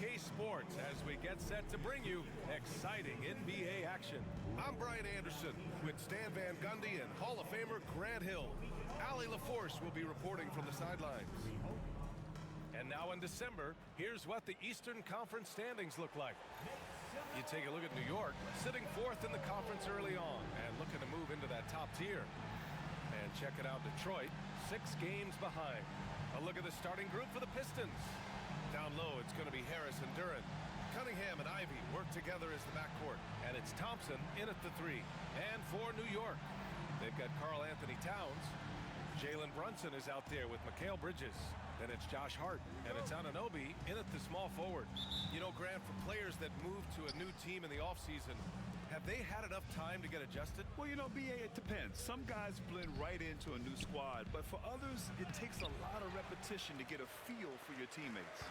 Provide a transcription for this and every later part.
2K Sports as we get set to bring you exciting NBA action. I'm Brian Anderson with Stan Van Gundy and Hall of Famer Grant Hill. Allie LaForce will be reporting from the sidelines. And now in December, here's what the Eastern Conference standings look like. You take a look at New York, sitting fourth in the conference early on and looking to move into that top tier. And check it out, Detroit, 6 games behind. A look at the starting group for the Pistons. Down low, it's going to be Harris and Duren. Cunningham and Ivy work together as the backcourt. And it's Thompson in at the 3. And for New York, they've got Karl Anthony Towns. Jalen Brunson is out there with Mikal Bridges. Then it's Josh Hart, and it's Anunoby in at the small forward. You know, Grant, for players that move to a new team in the offseason, have they had enough time to get adjusted? Well, you know, B.A., it depends. Some guys blend right into a new squad, but for others, it takes a lot of repetition to get a feel for your teammates.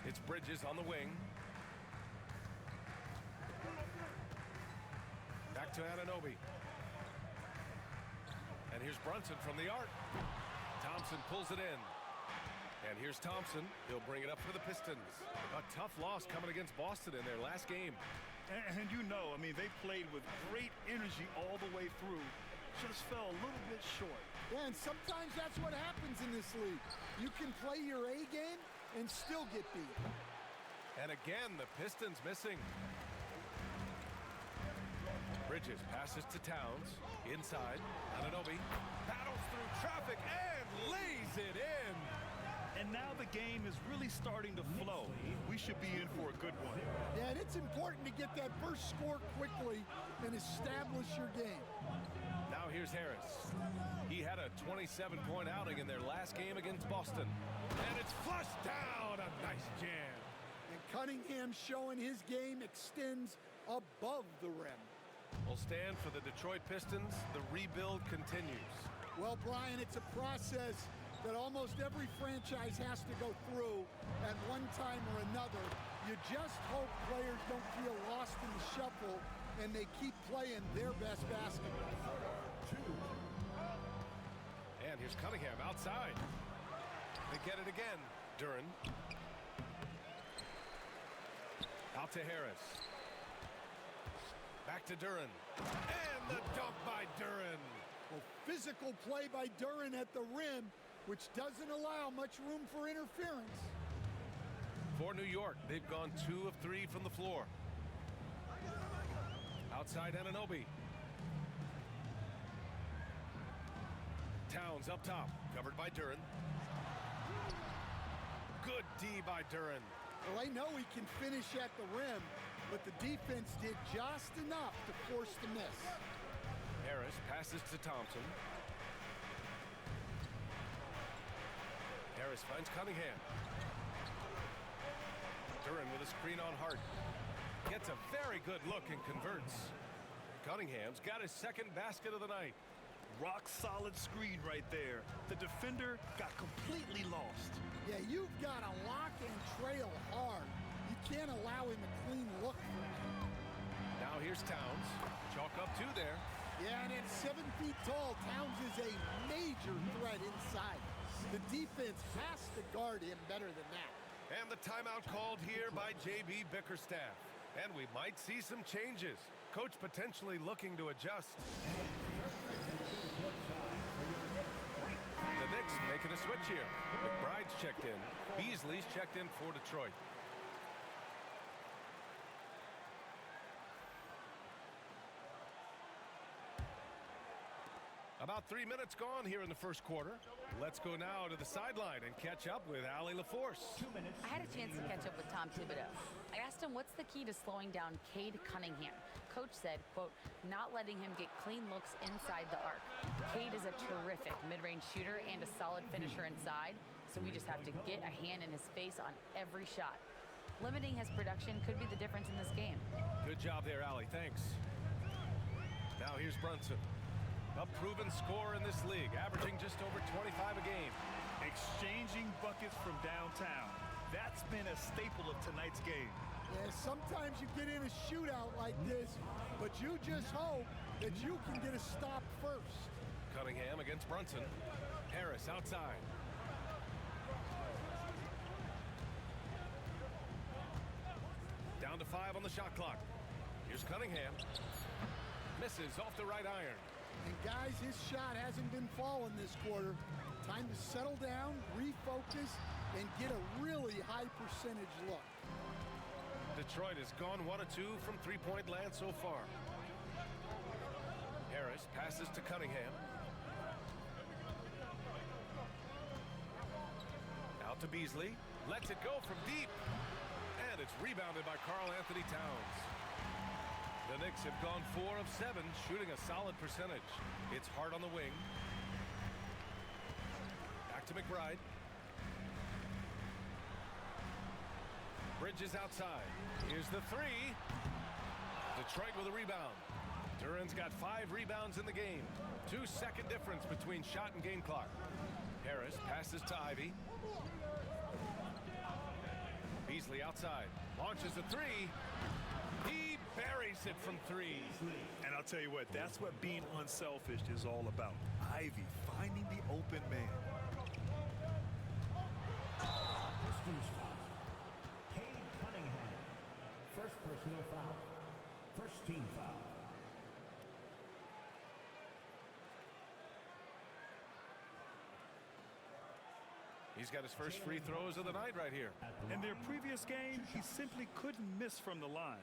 It's Bridges on the wing. Back to Anunoby. And here's Brunson from the arc. Thompson pulls it in. And here's Thompson. He'll bring it up for the Pistons. A tough loss coming against Boston in their last game. And you know, I mean, they played with great energy all the way through. Just fell a little bit short. Yeah, and sometimes that's what happens in this league. You can play your A game and still get beat. And again, the Pistons missing. Bridges passes to Towns. Inside, Anunoby battles through traffic and lays it in. And now the game is really starting to flow. We should be in for a good one. Yeah, and it's important to get that first score quickly and establish your game. Now here's Harris. He had a 27-point outing in their last game against Boston. And it's flushed down. A nice jam. And Cunningham showing his game extends above the rim. Will stand for the Detroit Pistons. The rebuild continues. Well, Brian, it's a process that almost every franchise has to go through at one time or another. You just hope players don't feel lost in the shuffle and they keep playing their best basketball. And here's Cunningham outside. They get it again. Duren. Out to Harris. Back to Duren. And the dunk by Duren. Well, physical play by Duren at the rim, which doesn't allow much room for interference. For New York, they've gone 2 of 3 from the floor. Outside Anunoby. Towns up top, covered by Duren. Good D by Duren. Well, I know he can finish at the rim, but the defense did just enough to force the miss. Harris passes to Thompson. Harris finds Cunningham. Duren with a screen on Hart. Gets a very good look and converts. Cunningham's got his second basket of the night. Rock solid screen right there. The defender got completely lost. Yeah, you've got to lock and trail hard. You can't allow him a clean look. Now here's Towns. Chalk up 2 there. Yeah, and at 7 feet tall, Towns is a major threat inside. The defense has to guard him better than that. And the timeout called here by J.B. Bickerstaff. And we might see some changes. Coach potentially looking to adjust. The Knicks making a switch here. McBride's checked in. Beasley's checked in for Detroit. About 3 minutes gone here in the first quarter. Let's go now to the sideline and catch up with Allie LaForce. 2 minutes. I had a chance to catch up with Tom Thibodeau. I asked him what's the key to slowing down Cade Cunningham. Coach said, quote, not letting him get clean looks inside the arc. Cade is a terrific mid-range shooter and a solid finisher inside, so we just have to get a hand in his face on every shot. Limiting his production could be the difference in this game. Good job there, Allie. Thanks. Now here's Brunson. A proven scorer in this league, averaging just over 25 a game. Exchanging buckets from downtown. That's been a staple of tonight's game. Yeah, sometimes you get in a shootout like this, but you just hope that you can get a stop first. Cunningham against Brunson. Harris outside. Down to 5 on the shot clock. Here's Cunningham. Misses off the right iron. And guys, his shot hasn't been falling this quarter. Time to settle down, refocus, and get a really high percentage look. Detroit has gone 1 of 2 from three-point land so far. Harris passes to Cunningham. Out to Beasley. Lets it go from deep. And it's rebounded by Karl-Anthony Towns. The Knicks have gone 4 of 7, shooting a solid percentage. It's Hart on the wing. Back to McBride. Bridges outside. Here's the 3. Detroit with a rebound. Duran's got 5 rebounds in the game. 2-second difference between shot and game clock. Harris passes to Ivy. Beasley outside. Launches a 3. He buries it from 3. And I'll tell you what, that's what being unselfish is all about. Ivy finding the open man. Pistons foul. Cade Cunningham. First personal foul. First team foul. He's got his first free throws of the night right here. In their previous game, he simply couldn't miss from the line.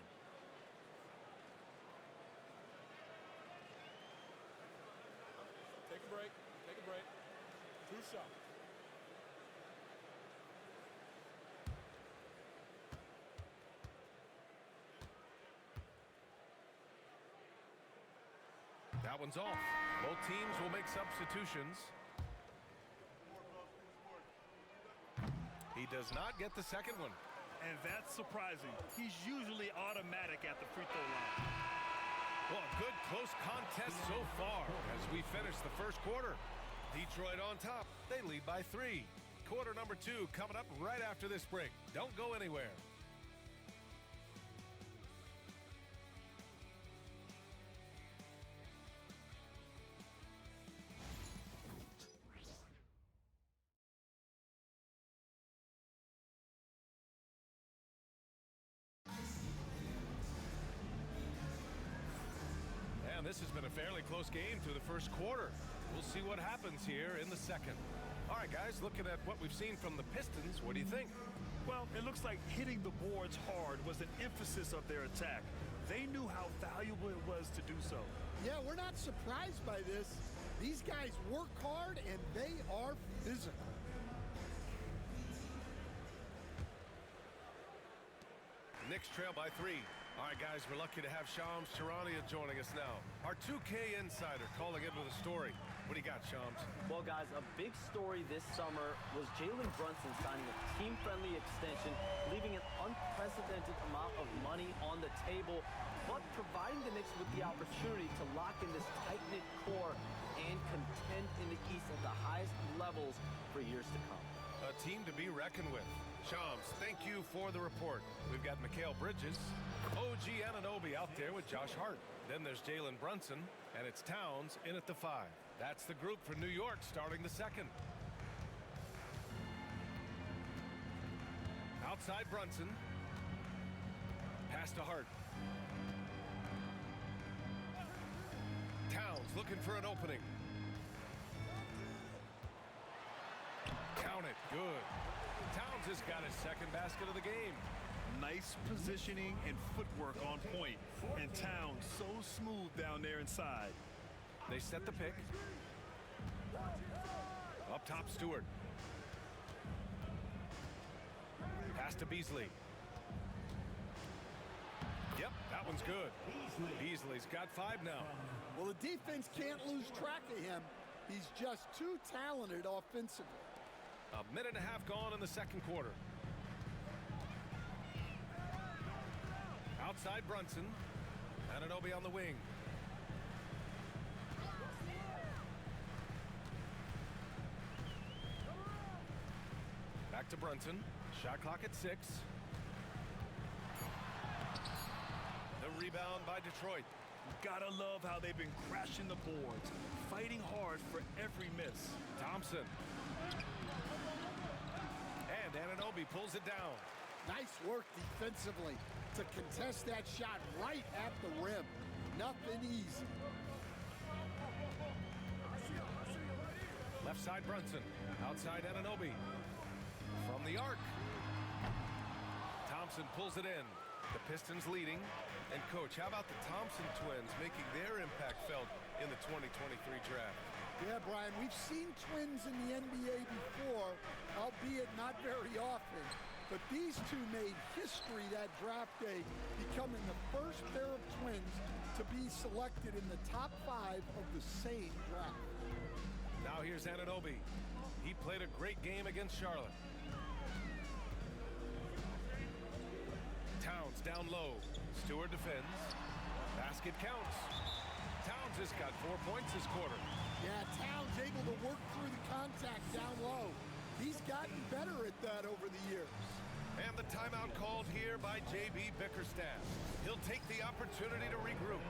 Take a break. Take a break. 2 shots. That one's off. Both teams will make substitutions. He does not get the second one. And that's surprising. He's usually automatic at the free throw line. Well, a good close contest so far as we finish the first quarter. Detroit on top. They lead by 3. Quarter number 2 coming up right after this break. Don't go anywhere. And this has been a fairly close game through the first quarter. We'll see what happens here in the second. All right, guys, looking at what we've seen from the Pistons, what do you think? Well, it looks like hitting the boards hard was an emphasis of their attack. They knew how valuable it was to do so. Yeah, we're not surprised by this. These guys work hard and they are physical. Knicks trail by 3. All right, guys, we're lucky to have Shams Charania joining us now. Our 2K insider calling in with a story. What do you got, Shams? Well, guys, a big story this summer was Jalen Brunson signing a team-friendly extension, leaving an unprecedented amount of money on the table, but providing the Knicks with the opportunity to lock in this tight-knit core and contend in the East at the highest levels for years to come. A team to be reckoned with. Shams, thank you for the report. We've got Mikal Bridges, OG Anunoby out there with Josh Hart. Then there's Jalen Brunson, and it's Towns in at the 5. That's the group for New York starting the second. Outside Brunson. Pass to Hart. Towns looking for an opening. Count it. Good. Towns has got his second basket of the game. Nice positioning and footwork on point. And Towns so smooth down there inside. They set the pick. Up top, Stewart. Pass to Beasley. Yep, that one's good. Beasley's got 5 now. Well, the defense can't lose track of him. He's just too talented offensively. A minute and a half gone in the second quarter. Outside Brunson. Anunoby on the wing. Back to Brunson. Shot clock at 6. The rebound by Detroit. Gotta love how they've been crashing the boards, fighting hard for every miss. Thompson. And Anunoby pulls it down. Nice work defensively to contest that shot right at the rim. Nothing easy. Left side Brunson. Outside Anunoby. From the arc. Thompson pulls it in. The Pistons leading. And coach, how about the Thompson twins making their impact felt in the 2023 draft? Yeah, Brian, we've seen twins in the NBA before, albeit not very often. But these two made history that draft day, becoming the first pair of twins to be selected in the top 5 of the same draft. Now here's Anunoby. He played a great game against Charlotte. Towns down low. Stewart defends. Basket counts. Towns has got 4 points this quarter. Yeah, Towns able to work through the contact down low. He's gotten better at that over the years. And the timeout called here by J.B. Bickerstaff. He'll take the opportunity to regroup.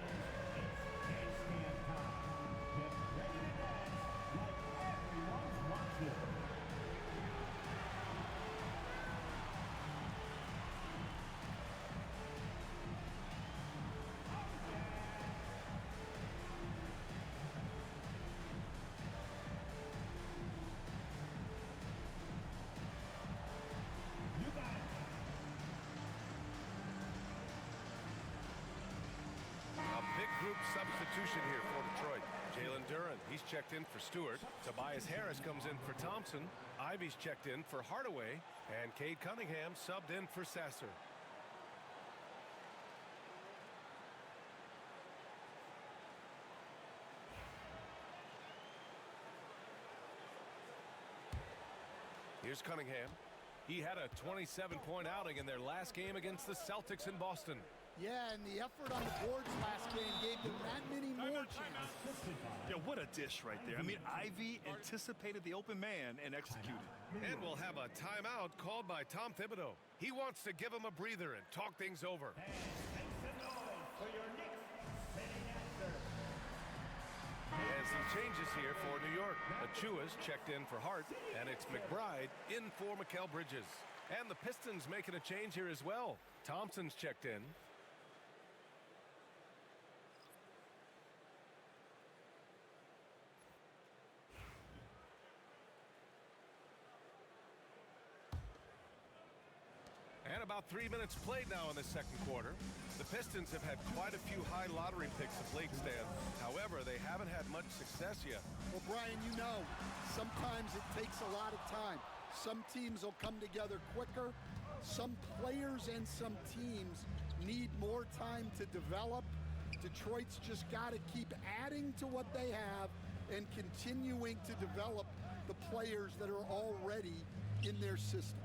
Group substitution here for Detroit. Jalen Duren, he's checked in for Stewart. Tobias Harris comes in for Thompson. Ivy's checked in for Hardaway. And Cade Cunningham subbed in for Sasser. Here's Cunningham. He had a 27-point outing in their last game against the Celtics in Boston. Yeah, and the effort on the boards last game gave them that many more chances. Yeah, what a dish right there. I mean, Ivy anticipated the open man and executed. And we'll have a timeout called by Tom Thibodeau. He wants to give him a breather and talk things over. And some changes here for New York. Achua's checked in for Hart, and it's McBride in for Mikal Bridges. And the Pistons making a change here as well. Thompson's checked in. And about 3 minutes played now in the second quarter. The Pistons have had quite a few high lottery picks of late, Stan. However, they haven't had much success yet. Well, Brian, you know, sometimes it takes a lot of time. Some teams will come together quicker. Some players and some teams need more time to develop. Detroit's just got to keep adding to what they have and continuing to develop the players that are already in their system.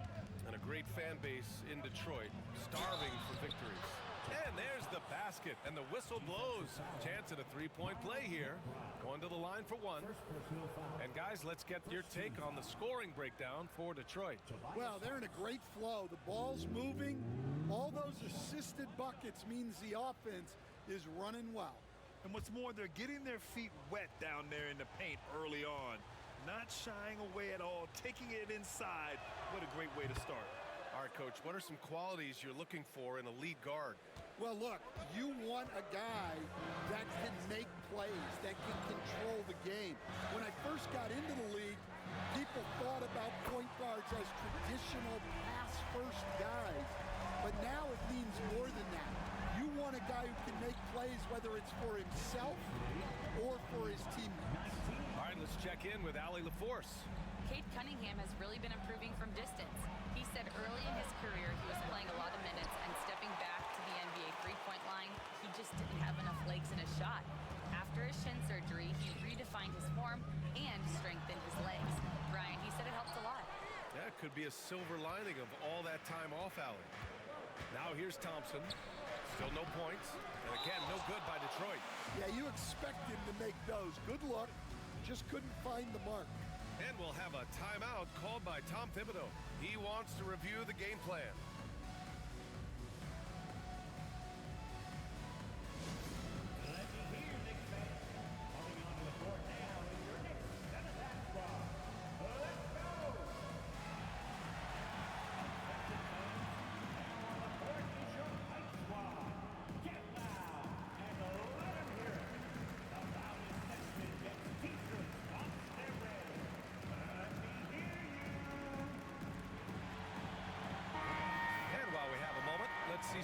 And a great fan base in Detroit, starving for victories. And there's the basket, and the whistle blows. Chance at a three-point play here. Going to the line for one. And guys, let's get your take on the scoring breakdown for Detroit. Well, they're in a great flow. The ball's moving. All those assisted buckets means the offense is running well. And what's more, they're getting their feet wet down there in the paint early on. Not shying away at all, taking it inside. What a great way to start. All right, Coach, what are some qualities you're looking for in a lead guard? Well, look, you want a guy that can make plays, that can control the game. When I first got into the league, people thought about point guards as traditional pass-first guys. But now it means more than that. You want a guy who can make plays, whether it's for himself or for his teammates. All right, let's check in with Allie LaForce. Cade Cunningham has really been improving from distance. He said early in his career he was playing a lot of minutes and stepping back to the NBA three-point line, he just didn't have enough legs in his shot. After his shin surgery, he redefined his form and strengthened his legs. Brian, he said it helped a lot. That could be a silver lining of all that time off, Allie. Now here's Thompson. Still no points. And again, no good by Detroit. Yeah, you expect him to make those. Good luck. Just couldn't find the mark. And we'll have a timeout called by Tom Thibodeau. He wants to review the game plan.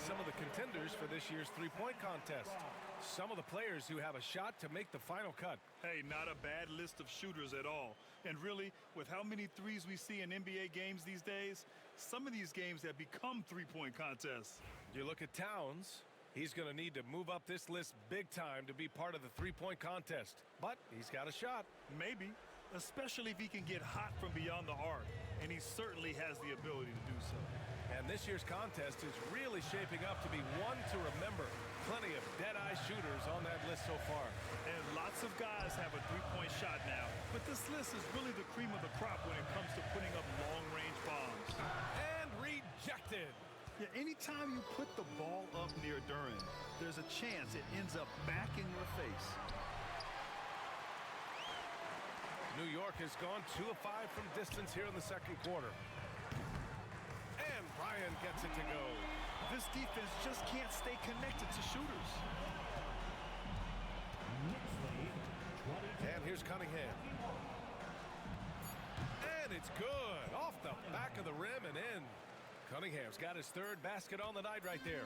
some of the contenders for this year's three-point contest. Some of the players who have a shot to make the final cut. Hey, not a bad list of shooters at all. And really, with how many threes we see in NBA games these days, some of these games have become three-point contests. You look at Towns, he's going to need to move up this list big time to be part of the three-point contest. But he's got a shot. Maybe, especially if he can get hot from beyond the arc. And he certainly has the ability to do so. And this year's contest is really shaping up to be one to remember. Plenty of dead-eye shooters on that list so far. And lots of guys have a three-point shot now. But this list is really the cream of the crop when it comes to putting up long-range bombs. And rejected. Yeah, anytime you put the ball up near Duran, there's a chance it ends up back in your face. New York has gone 2 of 5 from distance here in the second quarter. And Bryan gets it to go. This defense just can't stay connected to shooters. Knicks lead, 22. And here's Cunningham. And it's good. Off the back of the rim and in. Cunningham's got his third basket on the night right there.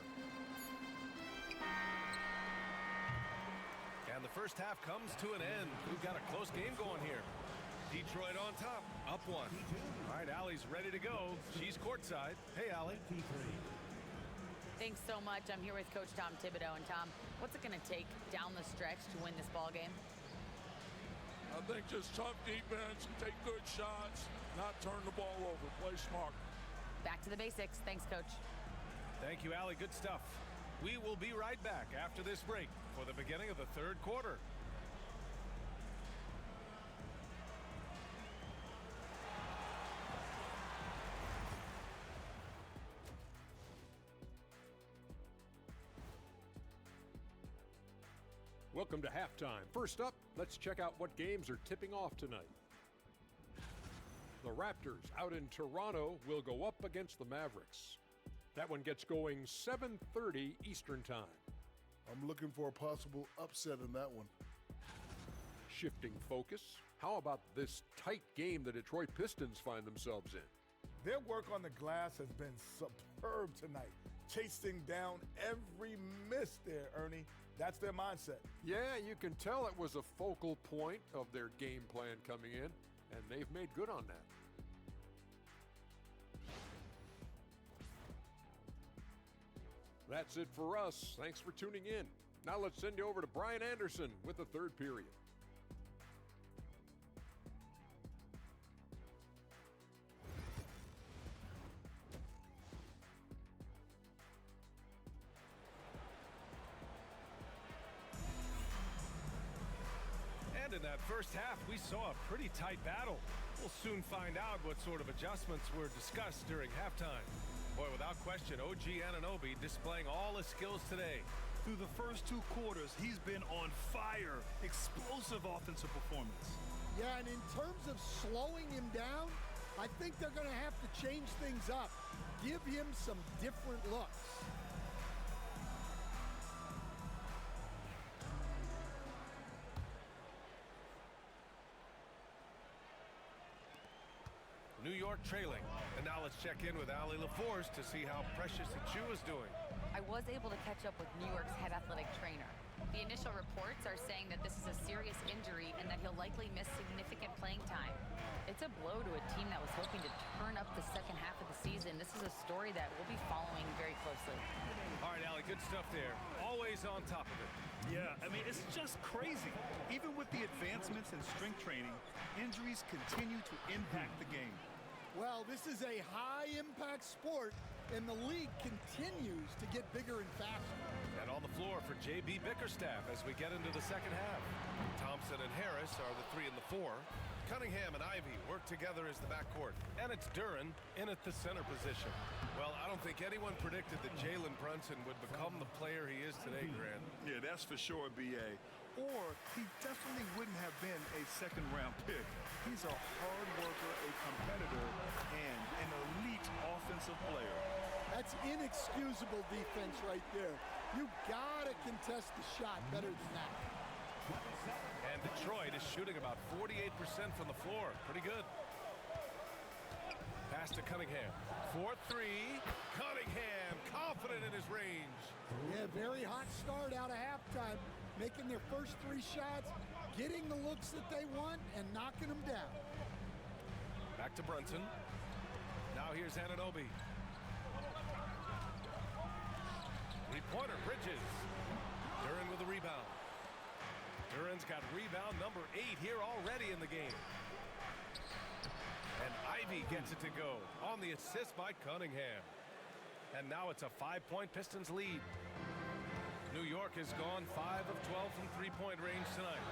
And the first half comes to an end. We've got a close game going here. Detroit on top, up 1. All right, Allie's ready to go. She's courtside. Hey, Allie. Thanks so much. I'm here with Coach Tom Thibodeau. And Tom, what's it going to take down the stretch to win this ball game? I think just tough defense, take good shots, not turn the ball over, play smart. Back to the basics. Thanks, Coach. Thank you, Allie. Good stuff. We will be right back after this break for the beginning of the third quarter. Welcome to halftime. First up, let's check out what games are tipping off tonight. The Raptors out in Toronto will go up against the Mavericks. That one gets going 7:30 Eastern Time. I'm looking for a possible upset in that one. Shifting focus, how about this tight game the Detroit Pistons find themselves in? Their work on the glass has been superb tonight. Chasing down every miss there, Ernie. That's their mindset. Yeah, you can tell it was a focal point of their game plan coming in, and they've made good on that. That's it for us. Thanks for tuning in. Now let's send you over to Brian Anderson with the third period. And in that first half, we saw a pretty tight battle. We'll soon find out what sort of adjustments were discussed during halftime. Boy, without question, OG Anunoby displaying all his skills today. Through the first 2 quarters, he's been on fire. Explosive offensive performance. Yeah, and in terms of slowing him down, I think they're going to have to change things up. Give him some different looks. New York trailing. And now let's check in with Allie LaForce to see how Precious Achiuwa is doing. I was able to catch up with New York's head athletic trainer. The initial reports are saying that this is a serious injury and that he'll likely miss significant playing time. It's a blow to a team that was hoping to turn up the second half of the season. This is a story that we'll be following very closely. All right, Allie, good stuff there. Always on top of it. Yeah, I mean, it's just crazy. Even with the advancements in strength training, injuries continue to impact the game. Well, this is a high-impact sport, and the league continues to get bigger and faster. And on the floor for J.B. Bickerstaff as we get into the second half. Thompson and Harris are the 3 and the 4. Cunningham and Ivy work together as the backcourt. And it's Duran in at the center position. Well, I don't think anyone predicted that Jalen Brunson would become the player he is today, Grant. Yeah, that's for sure, B.A. Or he definitely wouldn't have been a second-round pick. He's a hard worker, a competitor, and an elite offensive player. That's inexcusable defense right there. You gotta contest the shot better than that. And Detroit is shooting about 48% from the floor. Pretty good. Pass to Cunningham. 4-3. Cunningham confident in his range. Yeah, very hot start out of halftime. Making their first 3 shots, getting the looks that they want, and knocking them down. Back to Brunson. Now here's Anunoby. 3-pointer, Bridges. Duran with a rebound. Duran's got rebound number 8 here already in the game. And Ivy gets it to go on the assist by Cunningham. And now it's a 5-point Pistons lead. New York has gone 5 of 12 from three-point range tonight.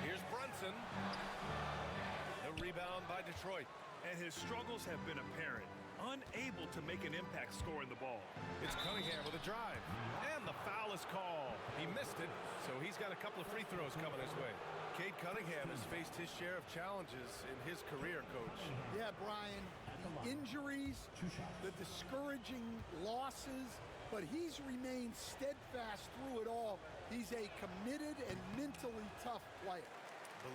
Here's Brunson. The rebound by Detroit. And his struggles have been apparent. Unable to make an impact scoring the ball. It's Cunningham with a drive. And the foul is called. He missed it, so he's got a couple of free throws coming his way. Cade Cunningham has faced his share of challenges in his career, Coach. Yeah, Brian, the injuries, the discouraging losses, but he's remained steadfast through it all. He's a committed and mentally tough player.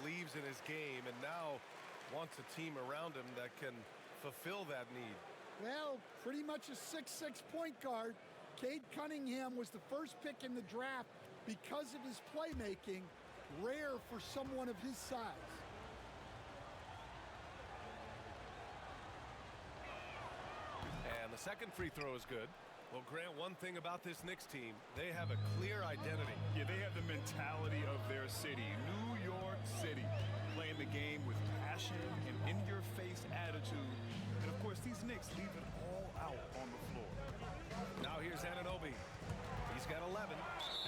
Believes in his game and now wants a team around him that can fulfill that need. Well, pretty much a 6'6" point guard. Cade Cunningham was the first pick in the draft because of his playmaking. Rare for someone of his size. And the second free throw is good. Well, Grant, one thing about this Knicks team, they have a clear identity. Yeah, they have the mentality of their city, New York City. Playing the game with passion and in-your-face attitude. And, of course, these Knicks leave it all out on the floor. Now here's Anunoby. He's got 11,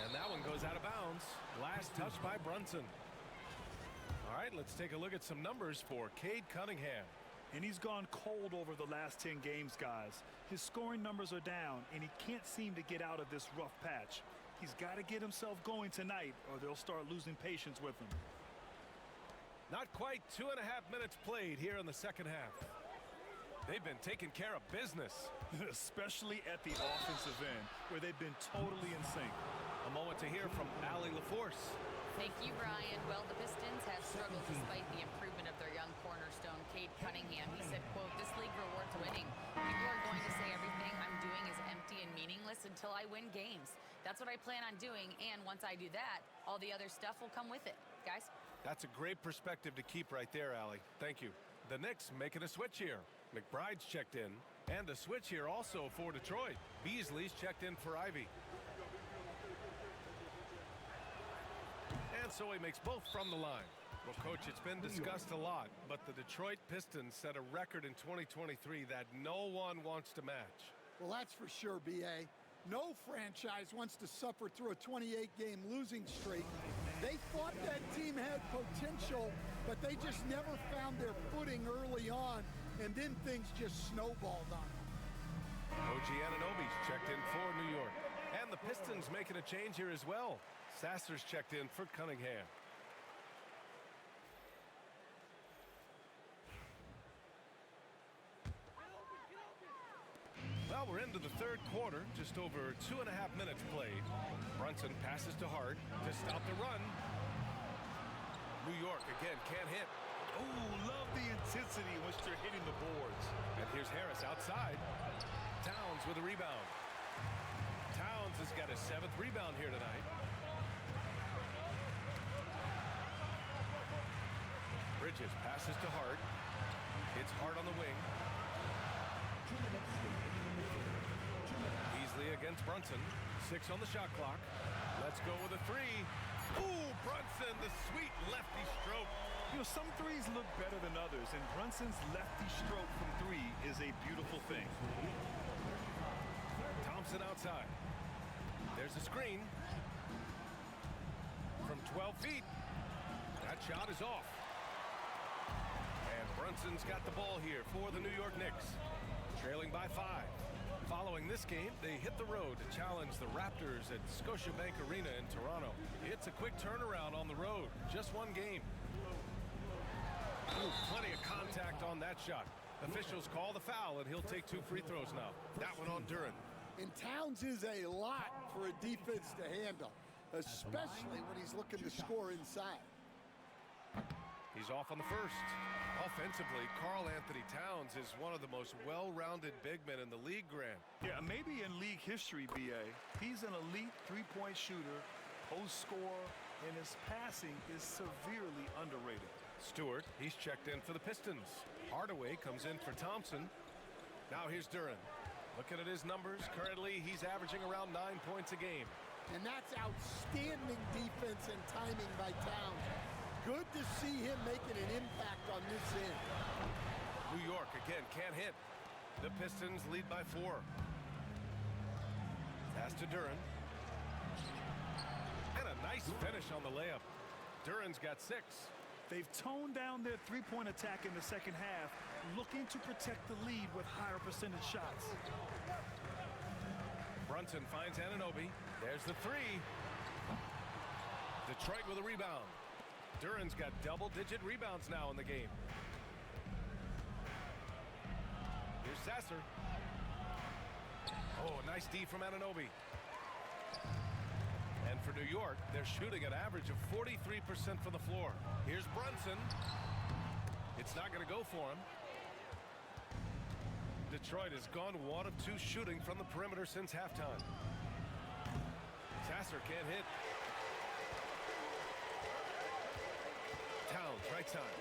and that one goes out of bounds. Last touch by Brunson. All right, let's take a look at some numbers for Cade Cunningham. And he's gone cold over the last 10 games, guys. His scoring numbers are down, and he can't seem to get out of this rough patch. He's got to get himself going tonight, or they'll start losing patience with him. Not quite 2.5 minutes played here in the second half. They've been taking care of business. Especially at the offensive end, where they've been totally in sync. A moment to hear from Allie LaForce. Thank you, Brian. Well, the Pistons have struggled despite the improvement of their young cornerstone, Cade Cunningham. He said, quote, "This league rewards winning. People are going to say everything I'm doing is empty and meaningless until I win games. That's what I plan on doing, and once I do that, all the other stuff will come with it." Guys? That's a great perspective to keep right there, Allie. Thank you. The Knicks making a switch here. McBride's checked in, and a switch here also for Detroit. Beasley's checked in for Ivy. And so he makes both from the line. Well, Coach, it's been discussed a lot, but the Detroit Pistons set a record in 2023 that no one wants to match. Well, that's for sure, B.A. No franchise wants to suffer through a 28-game losing streak. They thought that team had potential, but they just never found their footing early on, and then things just snowballed on them. OG Anunoby's checked in for New York. And the Pistons making a change here as well. Sasser's checked in for Cunningham. Well, we're into the third quarter, just over 2.5 minutes played. Brunson passes to Hart to stop the run. New York again can't hit. Oh, love the intensity in which they're hitting the boards. And here's Harris outside. Towns with a rebound. Towns has got his 7th rebound here tonight. Bridges passes to Hart. Hits Hart on the wing. Beasley against Brunson. 6 on the shot clock. Let's go with a 3. Ooh, Brunson, the sweet lefty stroke. You know, some threes look better than others, and Brunson's lefty stroke from 3 is a beautiful thing. Thompson outside. There's a screen. From 12 feet. That shot is off. And Brunson's got the ball here for the New York Knicks. Trailing by 5. Following this game, they hit the road to challenge the Raptors at Scotiabank Arena in Toronto. It's a quick turnaround on the road. Just one game. Ooh, plenty of contact on that shot. Officials call the foul, and he'll take 2 free throws now. That one on Duran. And Towns is a lot for a defense to handle, especially when he's looking to score inside. He's off on the first. Offensively, Karl Anthony Towns is one of the most well-rounded big men in the league, Grant. Yeah, maybe in league history, B.A. He's an elite three-point shooter, post scorer, and his passing is severely underrated. Stewart, he's checked in for the Pistons. Hardaway comes in for Thompson. Now here's Duren. Looking at his numbers, currently he's averaging around 9 points a game. And that's outstanding defense and timing by Towns. Good to see him making an impact on this end. New York, again, can't hit. The Pistons lead by 4. Pass to Duren. And a nice finish on the layup. Duren's got 6. They've toned down their three-point attack in the second half, looking to protect the lead with higher percentage shots. Brunson finds Anunoby. There's the 3. Detroit with a rebound. Duren's got double-digit rebounds now in the game. Here's Sasser. Oh, nice D from Anunoby. And for New York, they're shooting an average of 43% from the floor. Here's Brunson. It's not going to go for him. Detroit has gone 1 of 2 shooting from the perimeter since halftime. Sasser can't hit. Towns, right side.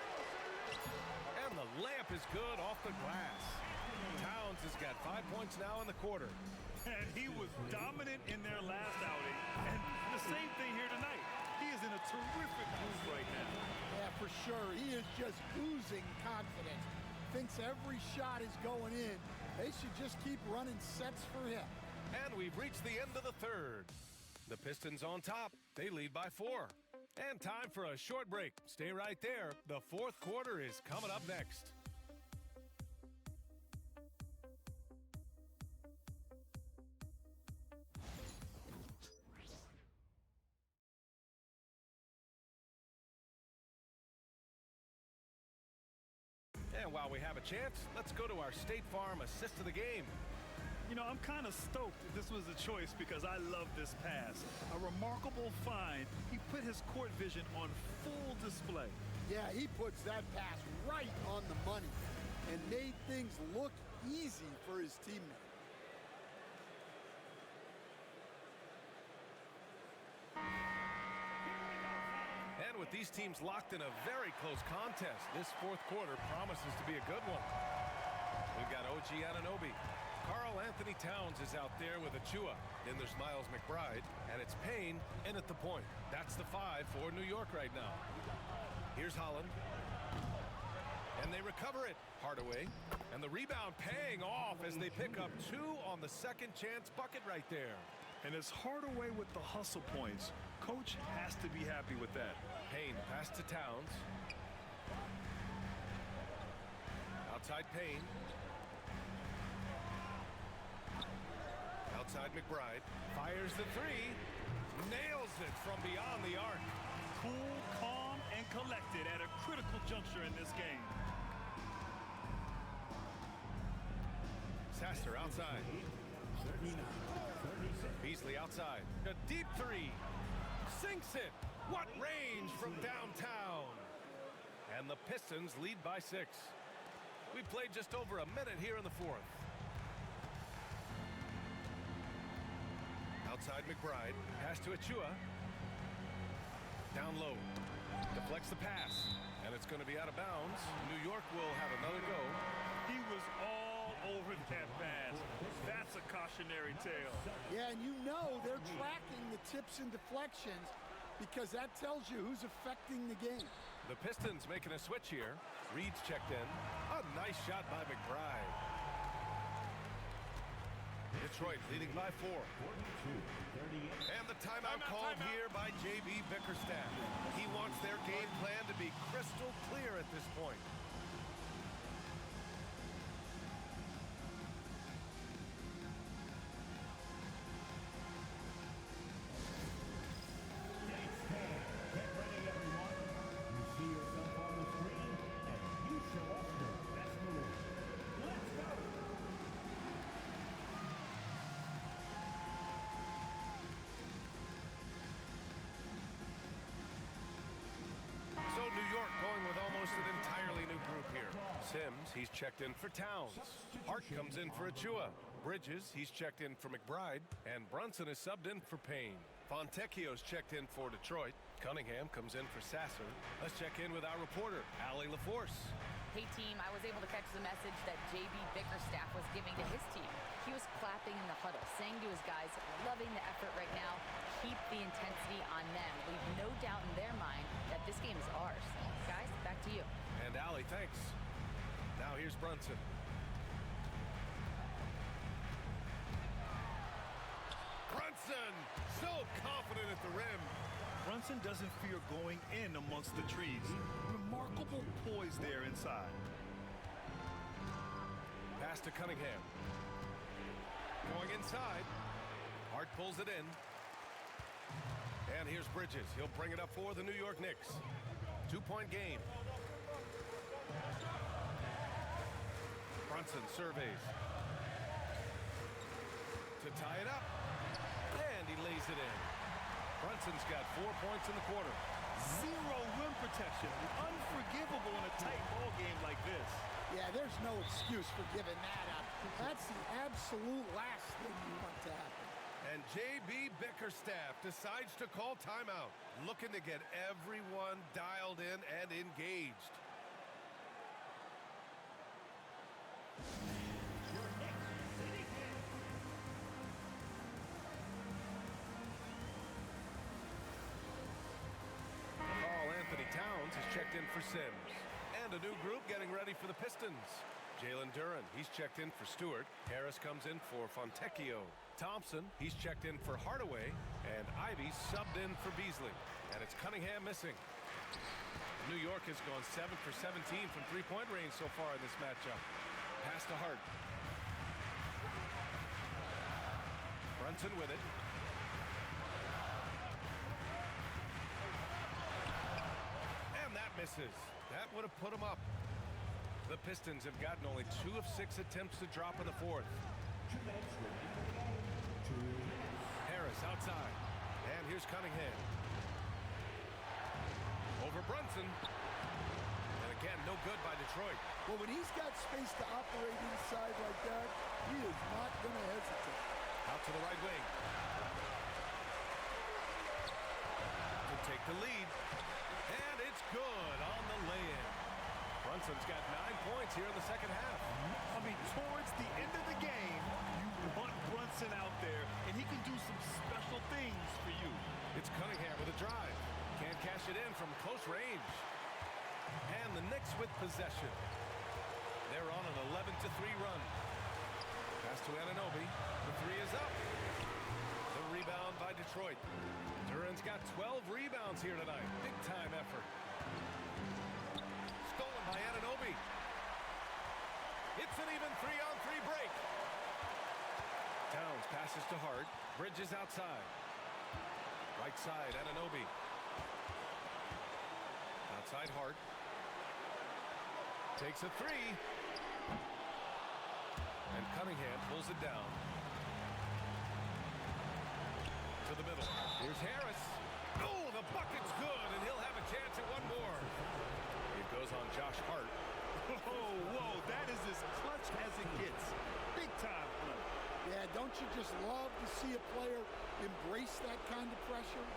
And the layup is good off the glass. Towns has got 5 points now in the quarter. And he was dominant in their last outing. And the same thing here tonight. He is in a terrific mood right now. Yeah, for sure. He is just oozing confidence. Thinks every shot is going in. They should just keep running sets for him. And we've reached the end of the third. The Pistons on top. They lead by 4. And time for a short break. Stay right there. The fourth quarter is coming up next. And while we have a chance, let's go to our State Farm assist of the game. You know, I'm kind of stoked that this was a choice because I love this pass. A remarkable find. He put his court vision on full display. Yeah, he puts that pass right on the money and made things look easy for his teammate. And with these teams locked in a very close contest, this fourth quarter promises to be a good one. We've got OG Anunoby. Karl Anthony Towns is out there with Achua. Then there's Miles McBride, and it's Payne in at the point. That's the 5 for New York right now. Here's Holland. And they recover it. Hardaway. And the rebound paying off as they pick up 2 on the second chance bucket right there. And it's Hardaway with the hustle points. Coach has to be happy with that. Payne pass to Towns. Outside Payne. Outside McBride. Fires the 3. Nails it from beyond the arc. Cool, calm, and collected at a critical juncture in this game. Sasser outside. Beasley outside. A deep 3. Sinks it. What range from downtown. And the Pistons lead by 6. We played just over a minute here in the fourth. Outside McBride. Pass to Achua. Down low. Deflects the pass. And it's going to be out of bounds. New York will have another go. He was all over that pass. That's a cautionary tale. Yeah, and you know they're tracking the tips and deflections because that tells you who's affecting the game. The Pistons making a switch here. Reed's checked in. A nice shot by McBride. Detroit leading by 4. And the timeout called here by J.B. Bickerstaff. He wants their game plan to be crystal clear at this point. Get ready, everyone. You see yourself on the screen, and you show off your best move. Let's go! So New York going with He's checked in for Towns. Hart comes in for Achua. Bridges, he's checked in for McBride. And Brunson is subbed in for Payne. Fontecchio's checked in for Detroit. Cunningham comes in for Sasser. Let's check in with our reporter, Allie LaForce. Hey team, I was able to catch the message that JB Bickerstaff was giving to his team. He was clapping in the huddle, saying to his guys, loving the effort right now, keep the intensity on them. Leave no doubt in their mind that this game is ours. Guys, back to you. And Allie, thanks. Now here's Brunson. Brunson, so confident at the rim. Brunson doesn't fear going in amongst the trees. Remarkable poise there inside. Pass to Cunningham. Going inside. Hart pulls it in. And here's Bridges. He'll bring it up for the New York Knicks. 2-point game. Brunson surveys. To tie it up. And he lays it in. Brunson's got 4 points in the quarter. Zero rim protection. Unforgivable in a tight ball game like this. Yeah, there's no excuse for giving that up. That's the absolute last thing you want to happen. And JB Bickerstaff decides to call timeout, looking to get everyone dialed in and engaged. Towns is checked in for Sims. And a new group getting ready for the Pistons. Jalen Duren, he's checked in for Stewart. Harris comes in for Fontecchio. Thompson, he's checked in for Hardaway. And Ivy subbed in for Beasley. And it's Cunningham missing. New York has gone 7 for 17 from three-point range so far in this matchup. Pass to Hart. Brunson with it. Misses. That would have put him up. The Pistons have gotten only 2 of 6 attempts to drop in the fourth. Harris outside. And here's Cunningham. Over Brunson. And again, no good by Detroit. Well, when he's got space to operate inside like that, he is not going to hesitate. Out to the right wing. To take the lead. And it's good on the lay-in. Brunson's got 9 points here in the second half. I mean, towards the end of the game, you want Brunson out there, and he can do some special things for you. It's Cunningham with a drive. Can't cash it in from close range. And the Knicks with possession. They're on an 11-3 run. Pass to Anunoby. The three is up. The rebound by Detroit. Duren's got 12 rebounds here tonight. Big-time effort. Stolen by Anunoby. It's an even 3-on-3 break. Towns passes to Hart. Bridges outside. Right side, Anunoby. Outside Hart. Takes a three. And Cunningham pulls it down. To the middle. Here's Harris. Oh, the bucket's good, and he'll have a chance at one more. It goes on Josh Hart. Whoa, that is as clutch as it gets. Big time play. Yeah, don't you just love to see a player embrace that kind of pressure?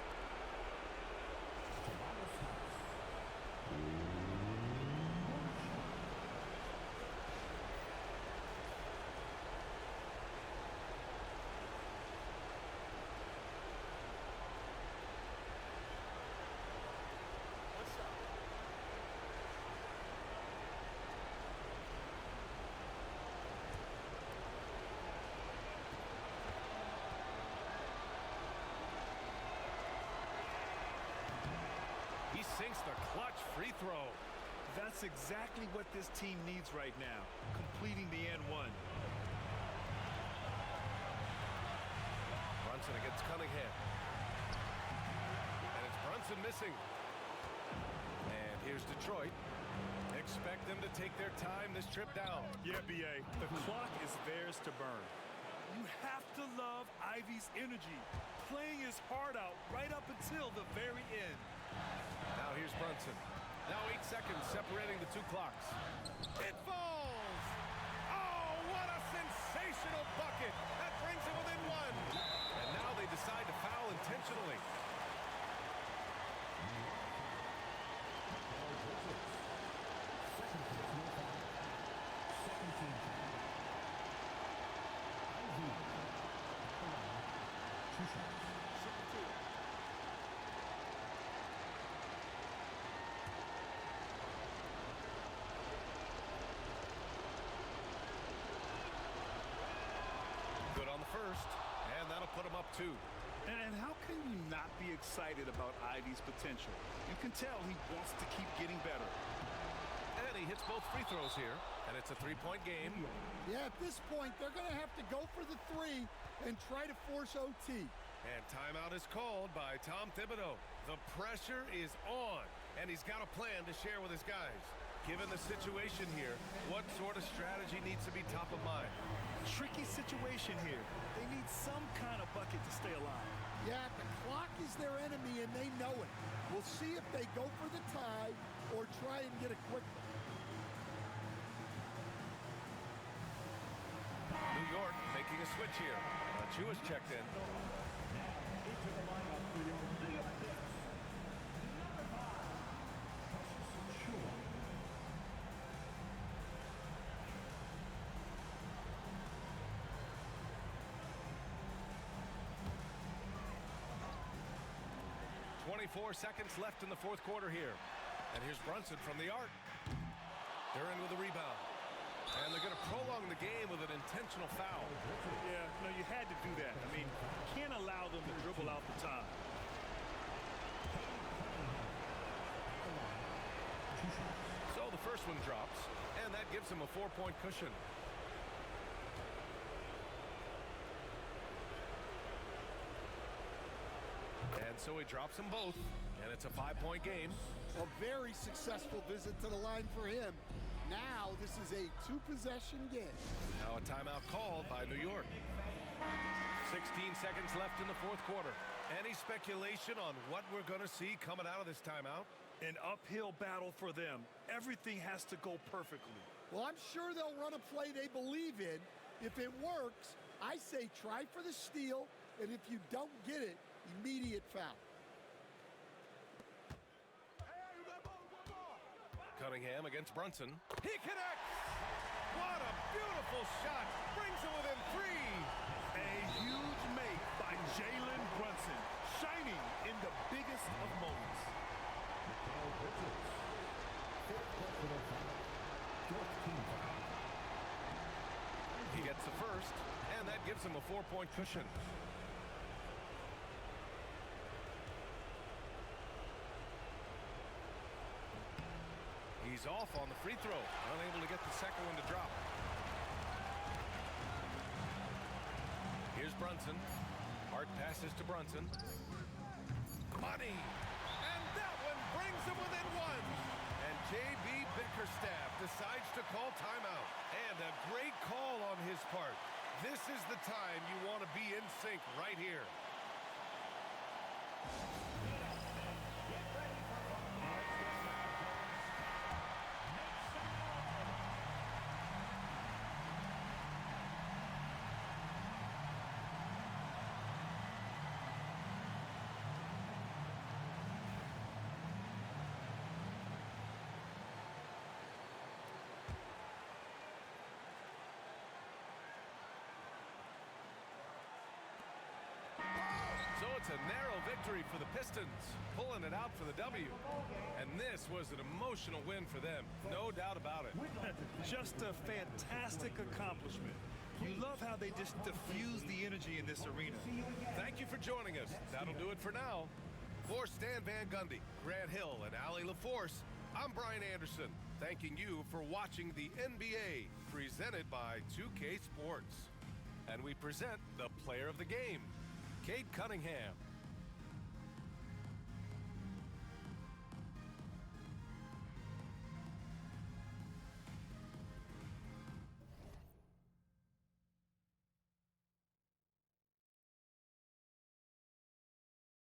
He sinks the clutch free throw. That's exactly what this team needs right now, completing the and one. Brunson against Cunningham. And it's Brunson missing. And here's Detroit. Expect them to take their time this trip down. Yeah, B.A., the clock is theirs to burn. You have to love Ivy's energy, playing his heart out right up until the very end. Now here's Brunson. Now 8 seconds separating the two clocks. It falls! Oh, what a sensational bucket! That brings it within one. And now they decide to foul intentionally. Good on the first, and that'll put him up 2. And how can you not be excited about Ivy's potential? You can tell he wants to keep getting better. And he hits both free throws here, and it's a 3-point game. Yeah, at this point, they're going to have to go for the 3 and try to force OT. And timeout is called by Tom Thibodeau. The pressure is on, and he's got a plan to share with his guys. Given the situation here, what sort of strategy needs to be top of mind? Tricky situation here. They need some kind of bucket to stay alive. Yeah, the clock is their enemy, and they know it. We'll see if they go for the tie or try and get a quick one. New York making a switch here. Chu has checked in. Into the lineup for your New York Knicks, number 5, Chua. .24 seconds left in the fourth quarter here. And here's Brunson from the arc. They're in with a rebound. And they're going to prolong the game with an intentional foul. Yeah, no, you had to do that. I mean, you can't allow them to dribble out the time. So the first one drops, and that gives him a 4-point cushion. And so he drops them both, and it's a 5-point game. A very successful visit to the line for him. Now this is a 2-possession game. Now a timeout called by New York. 16 seconds left in the fourth quarter. Any speculation on what we're going to see coming out of this timeout? An uphill battle for them. Everything has to go perfectly. Well, I'm sure they'll run a play they believe in. If it works, I say try for the steal, and if you don't get it, immediate foul. Cunningham against Brunson. He connects! What a beautiful shot! Brings it within 3! A huge make by Jalen Brunson, shining in the biggest of moments. He gets the first, and that gives him a 4-point cushion. He's off on the free throw, unable to get the second one to drop. Here's Brunson. Hart passes to Brunson. Money! And that one brings him within 1. And J.B. Bickerstaff decides to call timeout. And a great call on his part. This is the time you want to be in sync right here. So it's a narrow victory for the Pistons, pulling it out for the W. And this was an emotional win for them, no doubt about it. Just a fantastic accomplishment. You love how they just diffuse the energy in this arena. Thank you for joining us. That'll do it for now. For Stan Van Gundy, Grant Hill, and Allie LaForce, I'm Brian Anderson, thanking you for watching the NBA, presented by 2K Sports. And we present the player of the game, Cade Cunningham.